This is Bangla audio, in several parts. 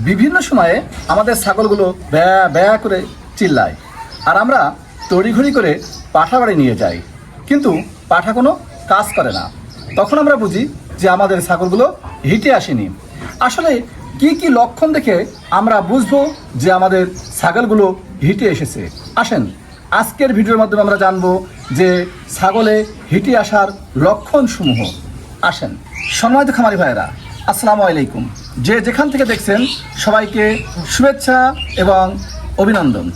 বিভিন্ন সময়ে আমাদের ছাগলগুলো ব্যা ব্যা করে চিল্লায়, আর আমরা তড়িঘড়ি করে পাঠা বাড়ি নিয়ে যাই, কিন্তু পাঠা কোনো কাজ করে না। তখন আমরা বুঝি যে আমাদের ছাগলগুলো হিটে আসেনি। আসলে কি কি লক্ষণ দেখে আমরা বুঝবো যে আমাদের ছাগলগুলো হিটে এসেছে? আসেন আজকের ভিডিওর মাধ্যমে আমরা জানবো যে ছাগলে হিটে আসার লক্ষণসমূহ। আসেন সম্মানিত খামারি ভাইয়েরা, আসসালামু আলাইকুম। যে যেখান থেকে দেখছেন সবাইকে শুভেচ্ছা এবং অভিনন্দন।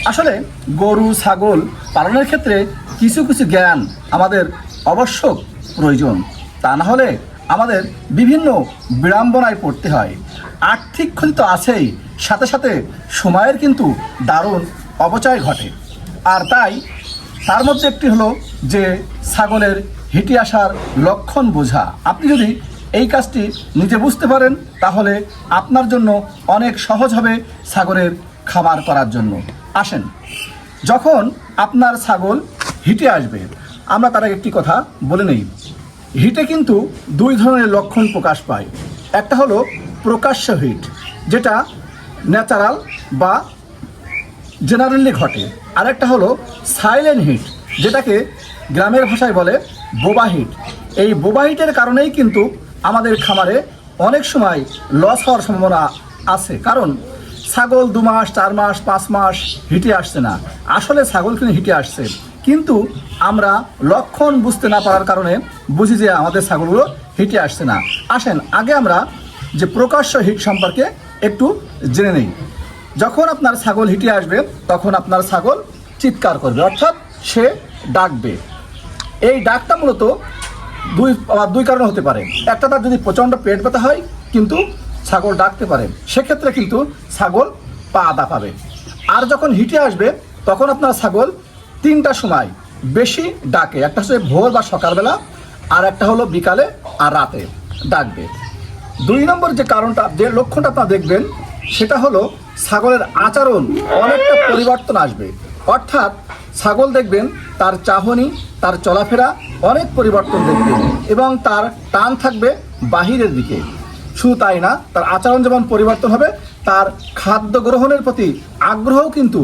আসলে গরু ছাগল পালনের ক্ষেত্রে কিছু কিছু জ্ঞান আমাদের অবশ্যক প্রয়োজন, তা না হলে আমাদের বিভিন্ন বিড়ম্বনায় পড়তে হয়। আর্থিক ক্ষতি তো আছেই, সাথে সাথে সময়ের কিন্তু দারুণ অপচয় ঘটে। আর তাই তার মধ্যে একটি হলো যে ছাগলের হিটে আসার লক্ষণ বোঝা। আপনি যদি এই কাজটি নিজে বুঝতে পারেন তাহলে আপনার জন্য অনেক সহজ হবে ছাগলের খামার করার জন্য। আসেন, যখন আপনার ছাগল হিটে আসবে আমরা তার একটি কথা বলে নেই। হিটে কিন্তু দুই ধরনের লক্ষণ প্রকাশ পায়। একটা হলো প্রকাশ্য হিট, যেটা ন্যাচারাল বা জেনারেলি ঘটে। আরেকটা হলো সাইলেন্ট হিট, যেটাকে গ্রামের ভাষায় বলে বোবা হিট। এই বোবা হিটের কারণেই কিন্তু আমাদের খামারে অনেক সময় লস হওয়ার সম্ভাবনা আছে, কারণ ছাগল 2 মাস 4 মাস 5 মাস হিটে আসছে না। আসলে ছাগল কিন্তু হিটে আসছে, কিন্তু আমরা লক্ষণ বুঝতে না পারার কারণে বুঝি যে আমাদের ছাগলগুলো হিটে আসছে না। আসেন আগে আমরা যে প্রকাশ্য হিট সম্পর্কে একটু জেনে নেই। যখন আপনার ছাগল হিটে আসবে তখন আপনার ছাগল চিৎকার করবে, অর্থাৎ সে ডাকবে। এই ডাকটা মূলত দুই কারণে হতে পারে। একটা, তার যদি প্রচণ্ড পেট ব্যথা হয় কিন্তু ছাগল ডাকতে পারে, সেক্ষেত্রে কিন্তু ছাগল পা দাপাবে। আর যখন হিটে আসবে তখন আপনার ছাগল 3টা সময় বেশি ডাকে। একটা হচ্ছে ভোর বা সকালবেলা, আর একটা হলো বিকালে আর রাতে ডাকবে। 2 নম্বর যে কারণটা, যে লক্ষণটা আপনারা দেখবেন, সেটা হলো ছাগলের আচরণ অনেকটা পরিবর্তন আসবে। অর্থাৎ ছাগল দেখবেন তার চাহনি, তার চলাফেরা অনেক পরিবর্তন দেখবেন, এবং তার টান থাকবে বাহিরের দিকে। শুধু তাই না, তার আচরণ যেমন পরিবর্তন হবে, তার খাদ্য গ্রহণের প্রতি আগ্রহও কিন্তু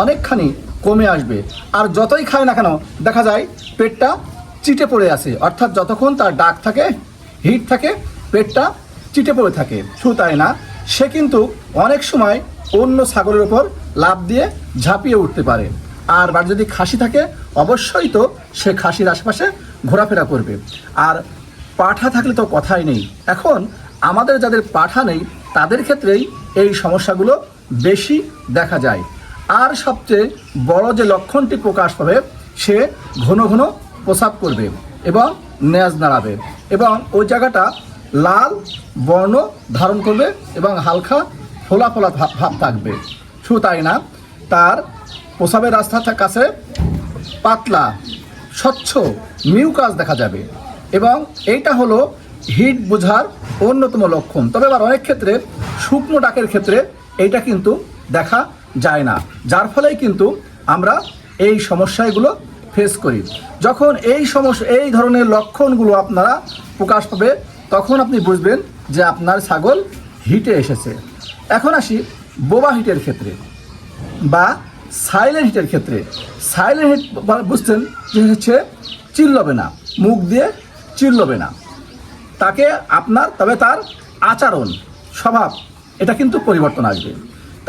অনেকখানি কমে আসবে। আর যতই খায় না কেন দেখা যায় পেটটা চিটে পড়ে আছে, অর্থাৎ যতক্ষণ তার ডাক থাকে, হিট থাকে, পেটটা চিটে পড়ে থাকে। শুধু তাই না, সে কিন্তু অনেক সময় অন্য ছাগলের ওপর লাফ দিয়ে ঝাঁপিয়ে উঠতে পারে। আর বাড়ি যদি খাসি থাকে অবশ্যই তো সে খাসির আশেপাশে ঘোরাফেরা করবে। আর পাঠা থাকলে তো কথাই নেই। এখন আমাদের যাদের পাঠা নেই তাদের ক্ষেত্রেই এই সমস্যাগুলো বেশি দেখা যায়। আর সবচেয়ে বড় যে লক্ষণটি প্রকাশ পাবে, সে ঘন ঘন প্রস্রাব করবে এবং নেজ নাড়াবে, এবং ওই জায়গাটা লাল বর্ণ ধারণ করবে এবং হালকা ফোলা ফোলা ভাব থাকবে। শুধু তাই না, তার প্রস্রাবের রাস্তার কাছে পাতলা স্বচ্ছ মিউকাস দেখা যাবে, এবং এইটা হলো হিট বোঝার অন্যতম লক্ষণ। তবে আবার অনেক ক্ষেত্রে শুকনো ডাকের ক্ষেত্রে এইটা কিন্তু দেখা যায় না, যার ফলেই কিন্তু আমরা এই সমস্যাগুলো ফেস করি। যখন এই ধরনের লক্ষণগুলো আপনারা প্রকাশ পাবে তখন আপনি বুঝবেন যে আপনার ছাগল হিটে এসেছে। এখন আসি বোবা হিটের ক্ষেত্রে বা সাইলেন্ট হিটের ক্ষেত্রে। সাইলেন্ট হিট বুঝছেন যে হচ্ছে চিল্লবে না, মুখ দিয়ে চিল্লবে না তাকে আপনার, তবে তার আচরণ স্বভাব এটা কিন্তু পরিবর্তন আসবে।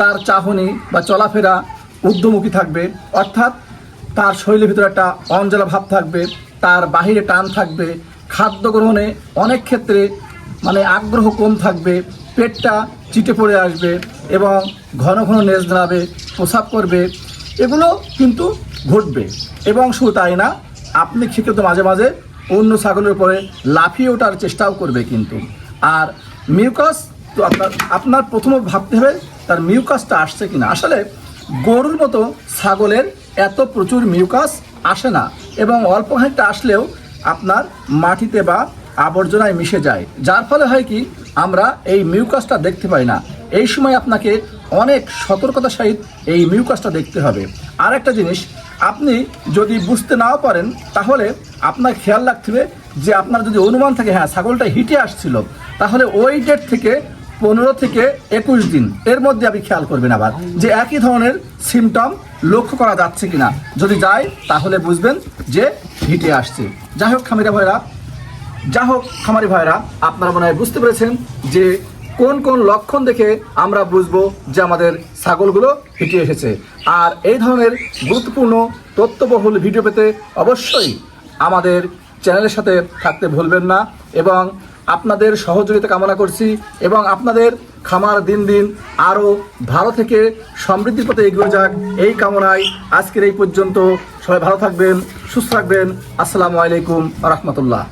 তার চাহনি বা চলাফেরা ঊর্ধ্বমুখী থাকবে, অর্থাৎ তার শরীরের ভিতরে একটা অঞ্জলা ভাব থাকবে, তার বাহিরে টান থাকবে, খাদ্য গ্রহণে অনেক ক্ষেত্রে আগ্রহ কম থাকবে, পেটটা চিটে পড়ে আসবে এবং ঘন ঘন নেজ নাড়াবে, প্রস্রাব করবে। এগুলো কিন্তু ঘটবে। এবং শুধু তাই না, আপনি ক্ষেত্রে মাঝে মাঝে অন্য ছাগলের উপরে লাফিয়ে ওঠার চেষ্টাও করবে কিন্তু। আর মিউকাস তো আপনার প্রথমে ভাবতে হবে তার মিউকাসটা আসছে কিনা। আসলে গরুর মতো ছাগলের এত প্রচুর মিউকাস আসে না, এবং অল্প খানিকটা আসলেও আপনার মাটিতে বা আবর্জনায় মিশে যায়, যার ফলে হয় কি আমরা এই মিউকাসটা দেখতে পাই না। এই সময় আপনাকে অনেক সতর্কতার সহিত এই মিউকাসটা দেখতে হবে। আর একটা জিনিস, আপনি যদি বুঝতে নাও পারেন তাহলে আপনার খেয়াল রাখতে হবে যে আপনার যদি অনুমান থাকে হ্যাঁ ছাগলটা হিটে আসছিল, তাহলে ওই ডেট থেকে 15 থেকে 21 দিন এর মধ্যে আপনি খেয়াল করবেন আবার যে একই ধরনের সিমটম লক্ষ্য করা যাচ্ছে কিনা। যদি যায় তাহলে বুঝবেন যে হিটে আসছে। যাই হোক খামারি ভাইরা, আপনারা মনে হয় বুঝতে পেরেছেন যে কোন কোন লক্ষণ দেখে আমরা বুঝবো যে আমাদের ছাগলগুলো হিটে এসেছে। আর এই ধরনের গুরুত্বপূর্ণ তথ্যবহুল ভিডিও পেতে অবশ্যই আমাদের চ্যানেলের সাথে থাকতে ভুলবেন না, এবং আপনাদের সহযোগিতা কামনা করছি, এবং আপনাদের খামার দিন দিন আরও ভালো থেকে সমৃদ্ধির পথে এগিয়ে যাক এই কামনায় আজকের এই পর্যন্ত। সবাই ভালো থাকবেন, সুস্থ থাকবেন। আসসালামু আলাইকুম ওয়া রাহমাতুল্লাহ।